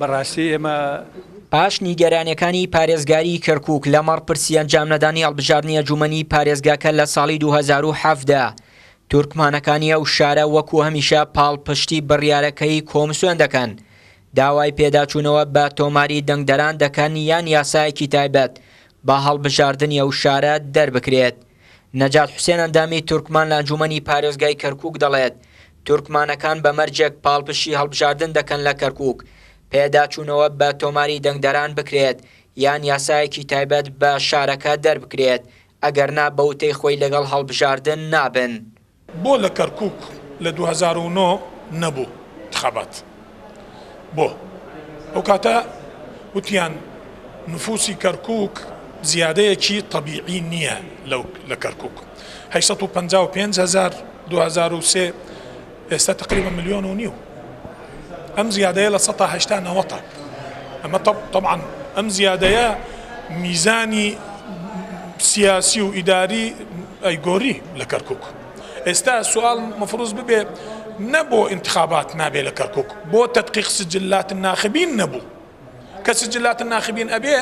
بەڕاستی ئێمە پاش نیگەرانیەکانی پارێزگاری کەرکووک لەمەڕ پرسی ئەنجام نەدانی هەڵبژاردننی ئەنجومەنی پارێزگاکە لە ساڵی 2017 تورکمانەکانی ئەو شارە وەکو هەمیشە پاڵپشتی بڕیارەکەی کۆمسیۆن دەکەن، داوای پێداچوونەوە بە تۆماری دەنگدەران دەکەن یان یاسایەکی تایبەت بە هەڵبژاردننی ئەو شارە دەربکرێت. نەجات حوسێن ئەندامی تورکمان لە ئەنجومەنی پارێزگای کەرکووک دەڵێت تورکمانەکان بە مەرجێک پاڵپشتی هەڵبژاردن دەکەن لە کەرکووک، پێداچوونەوە بە تۆماری دەنگدەران بکرێت یان یاسایەکی تایبەت بە شارەکە دەربکرێت، ئەگەرنا بەوتەی خۆی لەگەڵ هەڵبژاردن نابن. بۆ لە کەرکووک لە 2009 نەبوو انتخابات بۆ ئەو کاتە وتیان نفوسی کەرکووک زیادەیەکی طبیعی نییە لە کەرکووک 855,000 2003 ئێستا تقریبا 1,5 ملیۆن. ئەم زیادەیە لە 180 ئەمە طبعا ئەم زیادەیە میزانی سیاسی و ئیداری ئەیگۆری لە کەرکووک. ئێستا سوال مفروض ببێ نەبۆ انتخابات نابێ لە کەرکووک، بۆ تدقیق سجلات الناخبین نەبوو کە سجلات الناخبین ئەبێ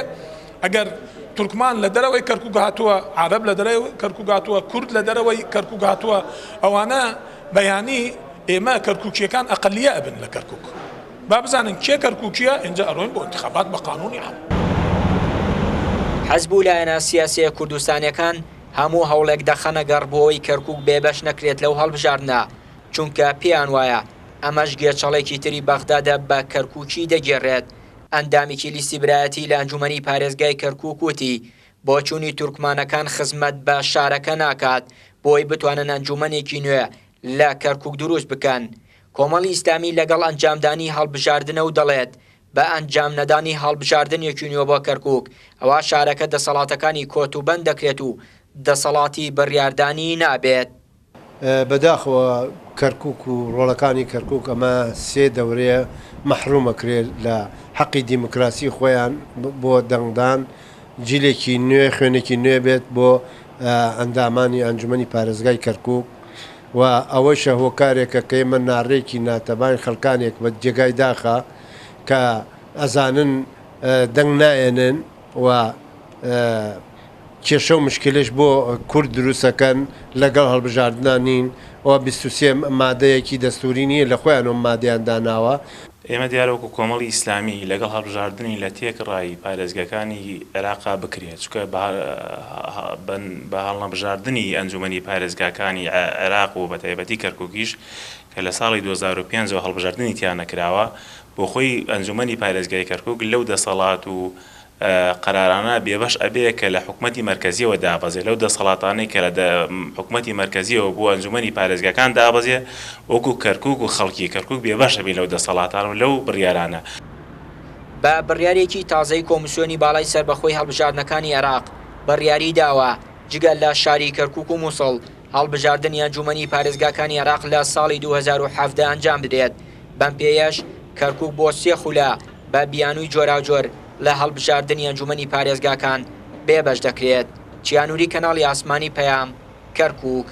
ئەگەر تورکمان لە دەرەوەی کەرکووک هاتووە، عرب لە دەرەوەی کەرکووک هاتووە، کورد لە دەرەوەی کەرکووک هاتووە، ئەوانە بەیانی ئێمە کەرکووکیەکان ئەقلیە ئەبن لە کەرکووک. با بزانن کێ کەرکووکیە ئینجا ئەڕۆین بۆ انتخابات بە قانونی عام. حەزب و لایەنە سیاسیە کوردستانیەکان هەموو هەوڵێک دەخەنە گەڕبەوەی کەرکووک بێبەش نەکرێت لەو هەڵبژاردنە، چونکە پێیان وایە ئەمەش گێچەڵێکی تری بەغدادە بە کەرکووکی دەگێڕێت. ئەندامێکی لیستی برایەتی لە ئەنجومەنی پارێزگای کەرکووک وتی بۆ چوونی تورکمانەکان خزمەت بە شارەکە ناکات بۆی بتوانن ئەنجومەنێکی نوێ لە کەرکووک دروست بکەن. کۆمەڵی ئیسلامی لەگەڵ ئەنجامدانی هەڵبژاردنە و دەڵێت بە ئەنجام نەدانی هەڵبژاردنێکی نوێ بۆ کەرکووک ئەوە شارەکە دەسەڵاتەکانی کۆتوبەند دەکرێت و دەسەڵاتی بڕیاردانی نابێت. بەداخەوە کەرکووک و ڕۆڵەکانی کەرکووک ئەمە 3 دەورەیە مەحرومەکرێت لە حەقی دیموکراسی خۆیان بۆ دەنگدان، جیلێکی نوێ خوێنێکی نوێ بێت بۆ ئەندامانی ئەنجومەنی پارێزگای کەرکووک و ئەوەشە هۆکارێکە کە ئێمە ناڕێکی ناتەبان خەڵکانێک بە جێگای داخە کە ئەزانن دەنگ نایێنن و کێشە و مشکلش بۆ کورد دروستەکەن لەگەڵ هەڵبژاردنانین ئەوە 23 مادەیەکی دەستوری نیە لە خۆیانەوە مادەیان داناوە. ئێمە دیارەوەکو کۆمەڵی ئیسلامی لەگەڵ هەڵبژاردننی لە تێکڕایی پارێزگەکانی عێراقا بکرێت، چونکە بە هەڵبژاردننی ئەنجومەنی پارێزگاکانی عێراق و بەتایبەتی کەرکووکیش کە لە ساڵی 2005 هەڵبژاردننی تیان نەکراوە بۆ خۆی ئەنجومەنی پارێزگای کەرکووک لەو دەسەڵات و قرارانە بێبەش ئەبێ کە لە حکومەتی مەرکەزیەوە دابەزێ، لەو دەسەڵاتانەی کە لە حکومەتی مەرکەزیەوە بۆ ئەنجومەنی پارێزگاکان دابەزێ وەکو کەرکووک و خەڵکی کەرکووک بێبەش ئەبێ لەو دەسەڵاتان و لەو بڕیارانە. بە بڕیارێکی تازەی کۆمسیۆنی باڵای سەربەخۆی هەڵبژاردنەکانی عێراق بڕیاری داوە جگەل لە شاری کەرکووک و مووسڵ هەڵبژاردننی ئەنجومەنی پارێزگاکانی عێراق لە ساڵی 2017 ئەنجام بدرێت. بەم پێیەش کەرکووک بۆ 3 خولە بە بیانووی جۆراوجۆر لە هەڵبژاردننی ئەنجومەنی پارێزگاکان بێبەش دەکرێت. چیانووری کەناڵی ئاسمانی پەیام، کەرکووک.